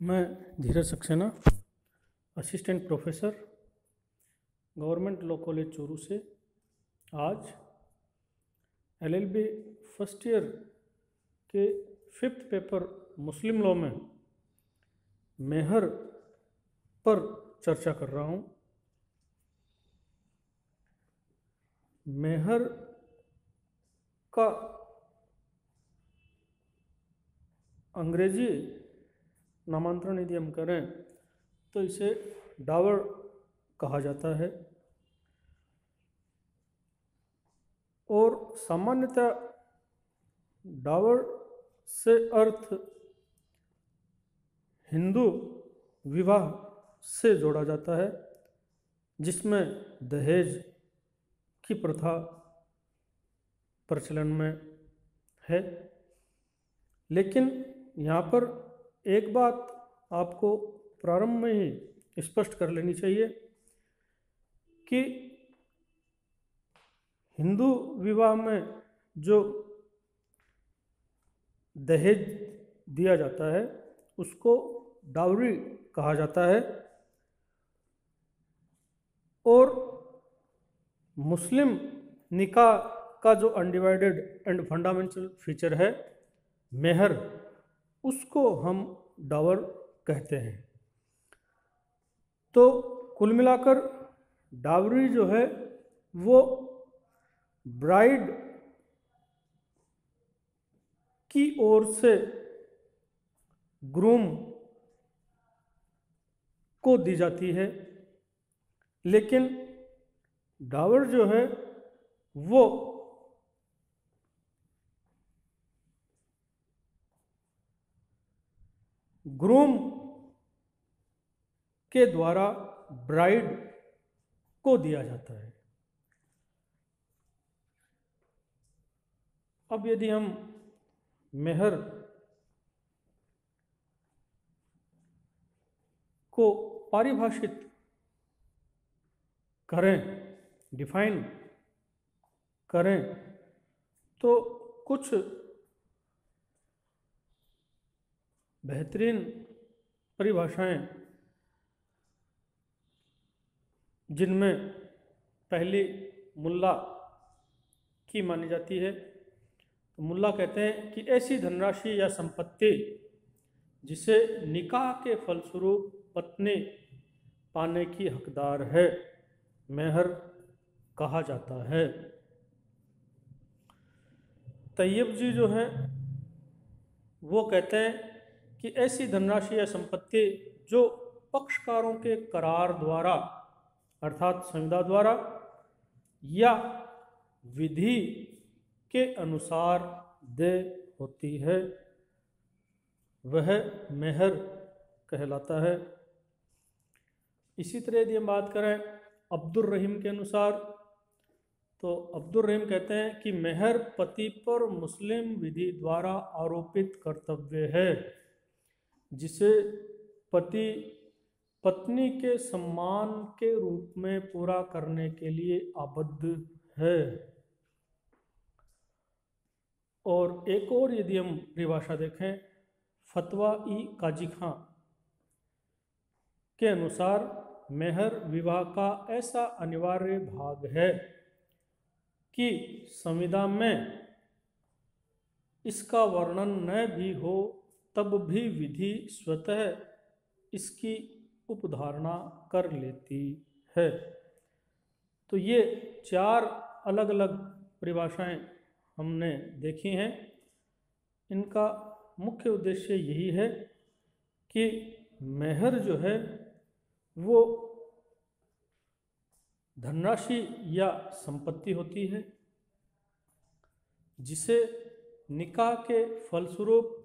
मैं Dheeraj Saxena, assistant professor, government law college Churu से आज एलएलबी फर्स्ट ईयर के 5th पेपर मुस्लिम लॉ में मेहर पर चर्चा कर रहा हूँ। मेहर का अंग्रेजी नामांतरण यदि हम करें तो इसे डावर कहा जाता है और सामान्यतः डावर से अर्थ हिंदू विवाह से जोड़ा जाता है, जिसमें दहेज की प्रथा प्रचलन में है। लेकिन यहाँ पर एक बात आपको प्रारंभ में ही स्पष्ट कर लेनी चाहिए कि हिंदू विवाह में जो दहेज दिया जाता है उसको डावरी कहा जाता है और मुस्लिम निकाह का जो अनडिवाइडेड एंड फंडामेंटल फीचर है मेहर, उसको हम डावर कहते हैं। तो कुल मिलाकर डावरी जो है वो ब्राइड की ओर से ग्रूम को दी जाती है, लेकिन डावर जो है वो ग्रूम के द्वारा ब्राइड को दिया जाता है। अब यदि हम मेहर को परिभाषित करें, डिफाइन करें, तो कुछ बेहतरीन परिभाषाएं, जिनमें पहली मुल्ला की मानी जाती है। तो मुल्ला कहते हैं कि ऐसी धनराशि या संपत्ति जिसे निकाह के फलस्वरूप पत्नी पाने की हकदार है, मेहर कहा जाता है। तैयब जी जो हैं वो कहते हैं कि ऐसी धनराशि या संपत्ति जो पक्षकारों के करार द्वारा अर्थात संविदा द्वारा या विधि के अनुसार देय होती है, वह मेहर कहलाता है। इसी तरह यदि हम बात करें अब्दुर रहीम के अनुसार, तो अब्दुर रहीम कहते हैं कि मेहर पति पर मुस्लिम विधि द्वारा आरोपित कर्तव्य है, जिसे पति पत्नी के सम्मान के रूप में पूरा करने के लिए आबद्ध है। और एक और यदि हम परिभाषा देखें फतवा ई काजी खां के अनुसार, मेहर विवाह का ऐसा अनिवार्य भाग है कि संविदा में इसका वर्णन न भी हो तब भी विधि स्वतः इसकी उपधारणा कर लेती है। तो ये 4 अलग अलग परिभाषाएं हमने देखी हैं। इनका मुख्य उद्देश्य यही है कि मेहर जो है वो धनराशि या संपत्ति होती है जिसे निकाह के फलस्वरूप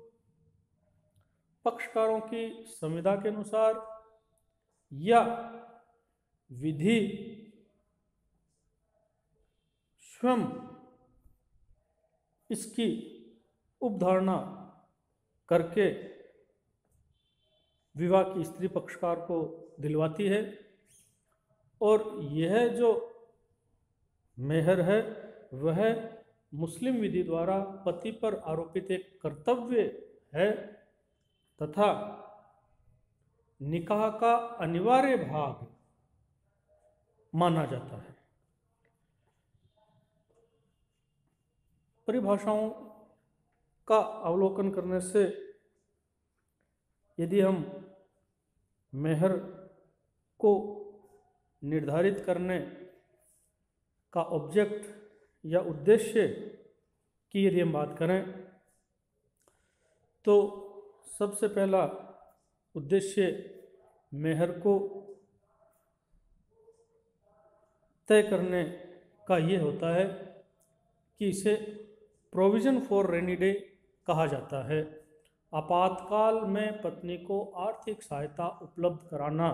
पक्षकारों की संविदा के अनुसार या विधि स्वयं इसकी उपधारणा करके विवाह की स्त्री पक्षकार को दिलवाती है। और यह जो मेहर है वह मुस्लिम विधि द्वारा पति पर आरोपित एक कर्तव्य है तथा निकाह का अनिवार्य भाग माना जाता है। परिभाषाओं का अवलोकन करने से यदि हम मेहर को निर्धारित करने का ऑब्जेक्ट या उद्देश्य की यदि हम बात करें तो सबसे पहला उद्देश्य मेहर को तय करने का ये होता है कि इसे प्रोविज़न फॉर रेनी डे कहा जाता है। आपातकाल में पत्नी को आर्थिक सहायता उपलब्ध कराना,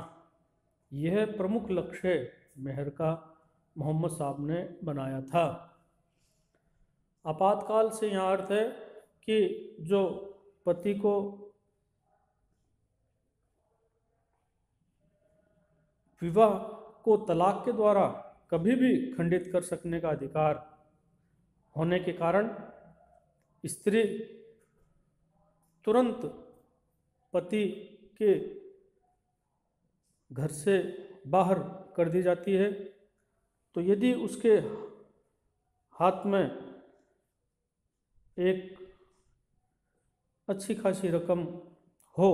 यह प्रमुख लक्ष्य मेहर का मोहम्मद साहब ने बनाया था। आपातकाल से यहाँ अर्थ है कि जो पति को विवाह को तलाक के द्वारा कभी भी खंडित कर सकने का अधिकार होने के कारण स्त्री तुरंत पति के घर से बाहर कर दी जाती है। तो यदि उसके हाथ में एक अच्छी खासी रकम हो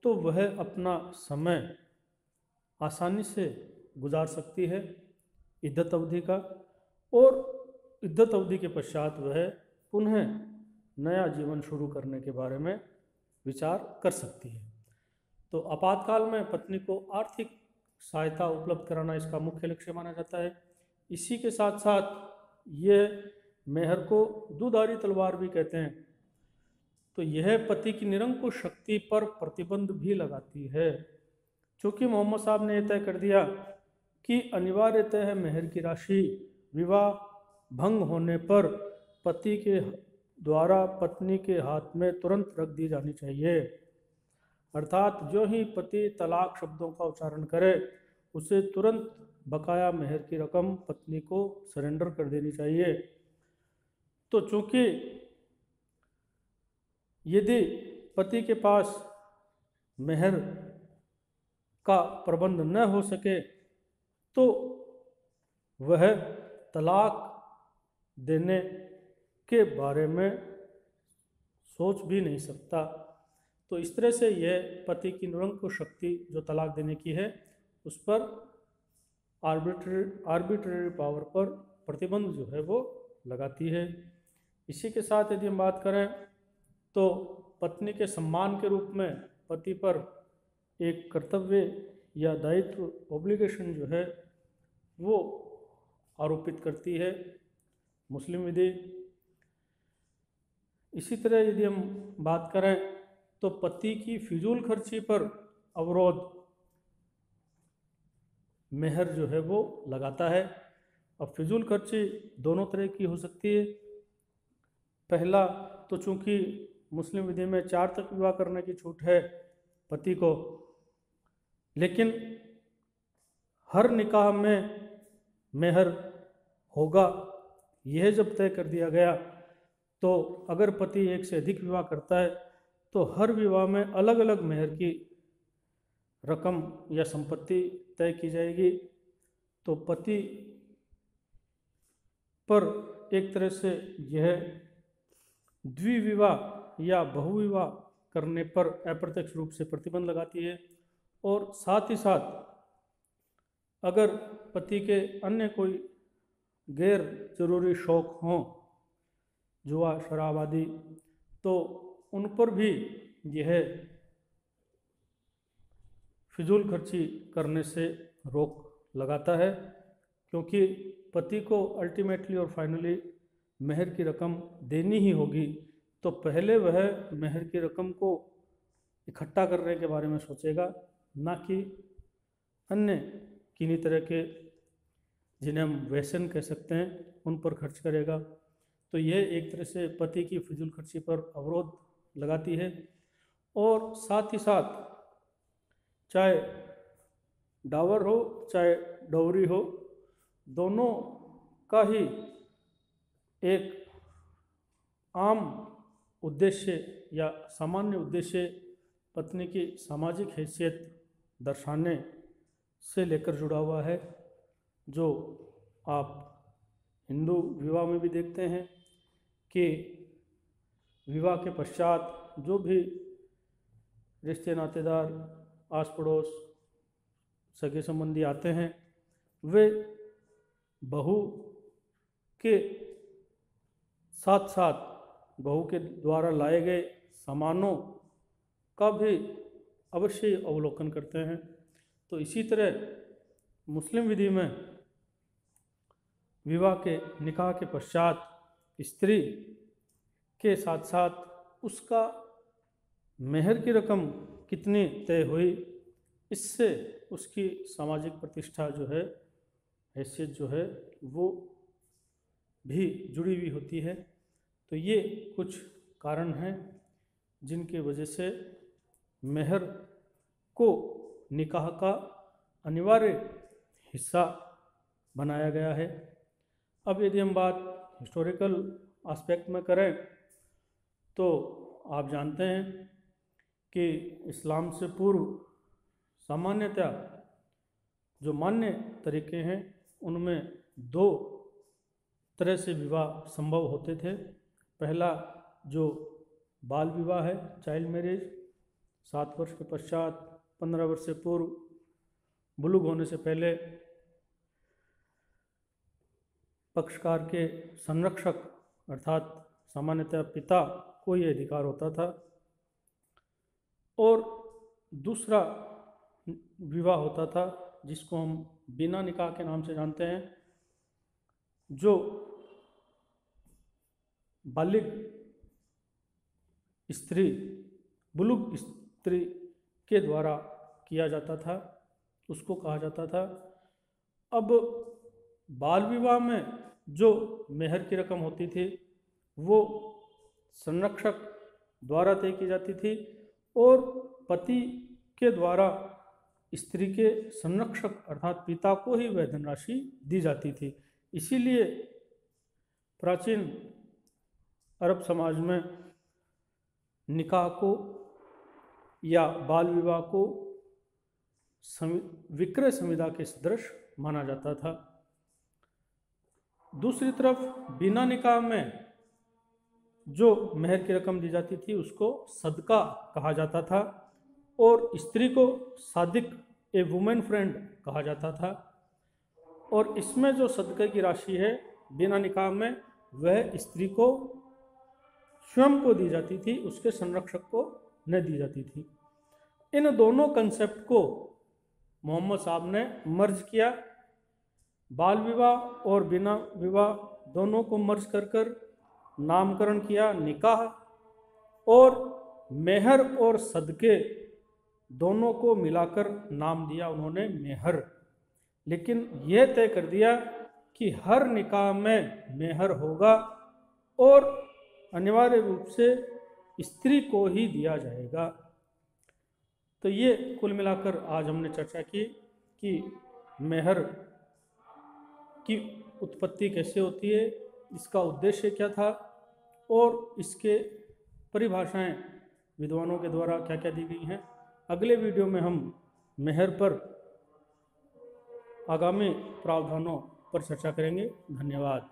तो वह अपना समय आसानी से गुजार सकती है इद्दत अवधि का, और इद्दत अवधि के पश्चात वह पुनः नया जीवन शुरू करने के बारे में विचार कर सकती है। तो आपातकाल में पत्नी को आर्थिक सहायता उपलब्ध कराना इसका मुख्य लक्ष्य माना जाता है। इसी के साथ साथ ये मेहर को दुधारी तलवार भी कहते हैं। तो यह पति की निरंकुश शक्ति पर प्रतिबंध भी लगाती है। चूँकि मोहम्मद साहब ने यह तय कर दिया कि अनिवार्यतः मेहर की राशि विवाह भंग होने पर पति के द्वारा पत्नी के हाथ में तुरंत रख दी जानी चाहिए, अर्थात जो ही पति तलाक शब्दों का उच्चारण करे उसे तुरंत बकाया मेहर की रकम पत्नी को सरेंडर कर देनी चाहिए। तो चूँकि यदि पति के पास मेहर का प्रबंध न हो सके तो वह तलाक देने के बारे में सोच भी नहीं सकता। तो इस तरह से यह पति की निरंकुश शक्ति जो तलाक देने की है उस पर आर्बिट्रेरी पावर पर प्रतिबंध जो है वो लगाती है। इसी के साथ यदि हम बात करें तो पत्नी के सम्मान के रूप में पति पर एक कर्तव्य या दायित्व ऑब्लिगेशन जो है वो आरोपित करती है मुस्लिम विधि। इसी तरह यदि हम बात करें तो पति की फिजूल खर्ची पर अवरोध मेहर जो है वो लगाता है। अब फिजूल खर्ची दोनों तरह की हो सकती है। पहला तो चूँकि मुस्लिम विधि में 4 तक विवाह करने की छूट है पति को, लेकिन हर निकाह में मेहर होगा यह जब तय कर दिया गया तो अगर पति एक से अधिक विवाह करता है तो हर विवाह में अलग अलग मेहर की रकम या संपत्ति तय की जाएगी। तो पति पर एक तरह से यह द्विविवाह या बहुविवाह करने पर अप्रत्यक्ष रूप से प्रतिबंध लगाती है। और साथ ही साथ अगर पति के अन्य कोई गैर जरूरी शौक हों, जुआ शराब आदि, तो उन पर भी यह फिजूल खर्ची करने से रोक लगाता है, क्योंकि पति को अल्टीमेटली और फाइनली मेहर की रकम देनी ही होगी। तो पहले वह मेहर की रकम को इकट्ठा करने के बारे में सोचेगा, ना कि अन्य किन्हीं तरह के जिन्हें हम व्यसन कह सकते हैं उन पर खर्च करेगा। तो यह एक तरह से पति की फिजूल खर्ची पर अवरोध लगाती है। और साथ ही साथ चाहे डावर हो चाहे डौरी हो, दोनों का ही एक आम उद्देश्य या सामान्य उद्देश्य पत्नी की सामाजिक हैसियत दर्शाने से लेकर जुड़ा हुआ है, जो आप हिंदू विवाह में भी देखते हैं कि विवाह के पश्चात जो भी रिश्ते नातेदार, आस पड़ोस, सगे संबंधी आते हैं, वे बहू के साथ साथ बहू के द्वारा लाए गए सामानों का भी अवश्य अवलोकन करते हैं। तो इसी तरह मुस्लिम विधि में विवाह के निकाह के पश्चात स्त्री के साथ साथ उसका मेहर की रकम कितनी तय हुई, इससे उसकी सामाजिक प्रतिष्ठा जो है, हैसियत जो है, वो भी जुड़ी हुई होती है। तो ये कुछ कारण हैं जिनकी वजह से मेहर को निकाह का अनिवार्य हिस्सा बनाया गया है। अब यदि हम बात हिस्टोरिकल एस्पेक्ट में करें तो आप जानते हैं कि इस्लाम से पूर्व सामान्यतः जो मान्य तरीके हैं उनमें दो तरह से विवाह संभव होते थे। पहला जो बाल विवाह है, चाइल्ड मैरिज, 7 वर्ष के पश्चात 15 वर्ष से पूर्व बुलुग होने से पहले पक्षकार के संरक्षक अर्थात सामान्यतः पिता को ये अधिकार होता था। और दूसरा विवाह होता था जिसको हम बिना निकाह के नाम से जानते हैं, जो बालिग स्त्री, बुलुग स्त्री के द्वारा किया जाता था, उसको कहा जाता था। अब बाल विवाह में जो मेहर की रकम होती थी वो संरक्षक द्वारा तय की जाती थी और पति के द्वारा स्त्री के संरक्षक अर्थात पिता को ही वह धनराशि दी जाती थी। इसीलिए प्राचीन अरब समाज में निकाह को या बाल विवाह को विक्रय संविदा के सदृश माना जाता था। दूसरी तरफ बिना निकाह में जो मेहर की रकम दी जाती थी उसको सदका कहा जाता था और स्त्री को सादिक, ए वुमेन फ्रेंड कहा जाता था। और इसमें जो सदका की राशि है बिना निकाह में, वह स्त्री को स्वयं को दी जाती थी, उसके संरक्षक को न दी जाती थी। इन दोनों कंसेप्ट को मोहम्मद साहब ने मर्ज किया। बाल विवाह और बिना विवाह दोनों को मर्ज कर नामकरण किया निकाह, और मेहर और सदके दोनों को मिलाकर नाम दिया उन्होंने मेहर। लेकिन यह तय कर दिया कि हर निकाह में मेहर होगा और अनिवार्य रूप से स्त्री को ही दिया जाएगा। तो ये कुल मिलाकर आज हमने चर्चा की कि मेहर की उत्पत्ति कैसे होती है, इसका उद्देश्य क्या था और इसके परिभाषाएं विद्वानों के द्वारा क्या क्या दी गई हैं। अगले वीडियो में हम मेहर पर आगामी प्रावधानों पर चर्चा करेंगे। धन्यवाद।